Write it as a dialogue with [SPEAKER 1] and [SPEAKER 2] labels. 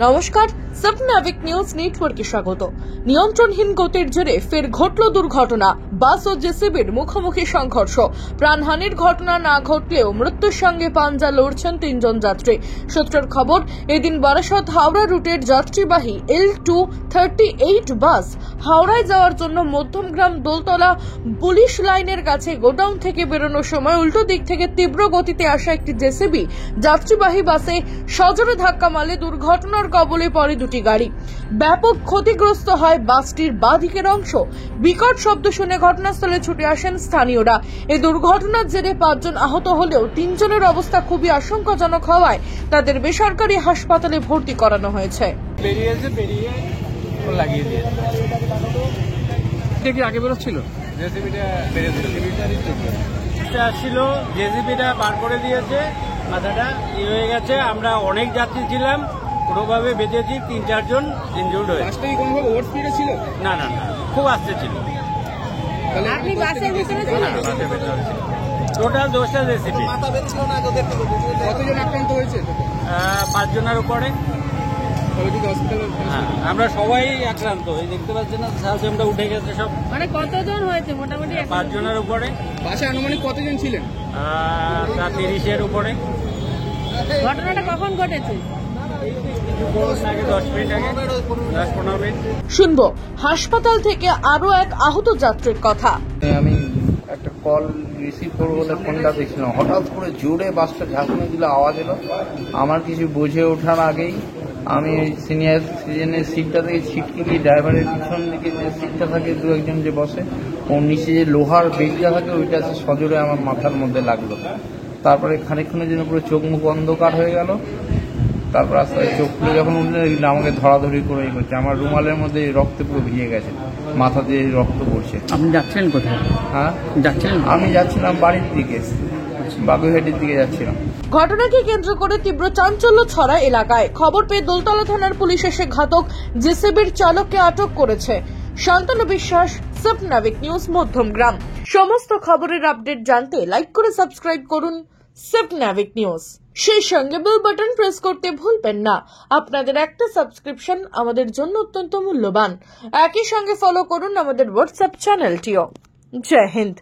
[SPEAKER 1] নমস্কার, সাবনাভিক নিউজ নেটওয়ার্কে স্বাগত। নিয়ন্ত্রণহীন গতির জেরে ফের ঘটল দুর্ঘটনা। বাস ও জেসিবির মুখোমুখি সংঘর্ষ। প্রাণহানির ঘটনা না ঘটলেও মৃত্যুর সঙ্গে পাঞ্জা লড়ছেন 3 জন যাত্রী। সূত্রের খবর, এদিন বারাসত হাওড়া রুটের যাত্রীবাহী L238 বাস হাওড়ায় যাওয়ার জন্য মধ্যমগ্রাম দোলতলা পুলিশ লাইনের কাছে গোডাউন থেকে বেরোনোর সময় উল্টো দিক থেকে তীব্র গতিতে আসা একটি জেসিবি যাত্রীবাহী বাসে সজোরে ধাক্কা মারলে দুর্ঘটনার কবলে পড়ে দুটি গাড়ি। ব্যাপক ক্ষতিগ্রস্ত হয় বাসটির বাঁ দিকের অংশ। বিকট শব্দ শুনে ঘটনাস্থলে ছুটে আসেন স্থানীয়রা। এই দুর্ঘটনার জেরে 5 জন আহত হলেও 3 জনের অবস্থা খুবই আশঙ্কাজনক হওয়ায় তাদের বেসরকারি হাসপাতালে ভর্তি করানো হয়েছে।
[SPEAKER 2] আগে বেরোচ্ছিল
[SPEAKER 3] জেসিবিটা পার করে দিয়েছে, মাথাটা হয়ে গেছে। আমরা অনেক যাত্রী ছিলাম, কোনোভাবে বেঁচেছি। 3-4 জন ইনজুর্ড হয়েছে। না না না, খুব আস্তে ছিল। টোটাল 10টা জেসিবি।
[SPEAKER 2] কতজন আক্রান্ত হয়েছে?
[SPEAKER 3] 5 জনের উপরে। আমরা সবাই আক্রান্ত, এই দেখতে পাচ্ছেন না, সার্জনটা উঠে গেছে সব।
[SPEAKER 4] মানে কতজন হয়েছে মোটামুটি?
[SPEAKER 3] 5 জনের উপরে।
[SPEAKER 2] বাসে আনুমানিক কতজন ছিলেন?
[SPEAKER 3] 30-এর উপরে।
[SPEAKER 4] ঘটনাটা কখন ঘটেছে?
[SPEAKER 3] 10 মিনিট আগে, 10-15 মিনিট।
[SPEAKER 1] শুনবো হাসপাতাল থেকে আরো এক আহত যাত্রীর কথা।
[SPEAKER 5] আমি একটা কল রিসিভ করবো বলে ফোনটা দেখছিলাম, হঠাৎ করে জোরে বাসটা ঝাঁকুনি দিলে আওয়াজ এলো। আমার কিছু বুঝে ওঠার আগেই আমি সিনিয়র সিজনের সিটটা থেকে ছিটকে গিয়ে ড্রাইভারের পিছন দিকে যে সিটটা থাকে, 2-1 যে বসে, ওর নিচে যে লোহার বেগটা থাকে ওইটা সজোরে আমার মাথার মধ্যে লাগলো। তারপরে খানিকক্ষণের জন্য পুরো চোখ মুখ অন্ধকার হয়ে গেল। তারপর আস্তে আস্তে চোখ খুলে যখন উঠলে আমাকে ধরাধরি করে করছে। আমার রুমালের মধ্যে রক্তে পুরো ভিজে গেছে, মাথা দিয়ে রক্ত পড়ছে।
[SPEAKER 2] আপনি যাচ্ছেন কোথায়?
[SPEAKER 5] হ্যাঁ,
[SPEAKER 2] যাচ্ছেন?
[SPEAKER 5] আমি যাচ্ছিলাম বাড়ির দিকে, বাগুইহাটির দিকে যাচ্ছিলাম।
[SPEAKER 1] ঘটনাকে কেন্দ্র করে তীব্র চাঞ্চল্য ছড়ায় এলাকায়। খবর পেয়ে দোলতলা থানার পুলিশ এসে ঘাতক জেসিবির চালককে আটক করেছে। শান্তনু বিশ্বাস, সাবনাভিক নিউজ, মধ্যমগ্রাম। সমস্ত খবরের আপডেট জানতে লাইক করে সাবস্ক্রাইব করুন সাবনাভিক নিউজ। সেই সঙ্গে বেল বাটন প্রেস করতে ভুলবেন না। আপনাদের একটা সাবস্ক্রিপশন আমাদের জন্য অত্যন্ত মূল্যবান। একই সঙ্গে ফলো করুন আমাদের হোয়াটসঅ্যাপ চ্যানেলটিও। জয় হিন্দ।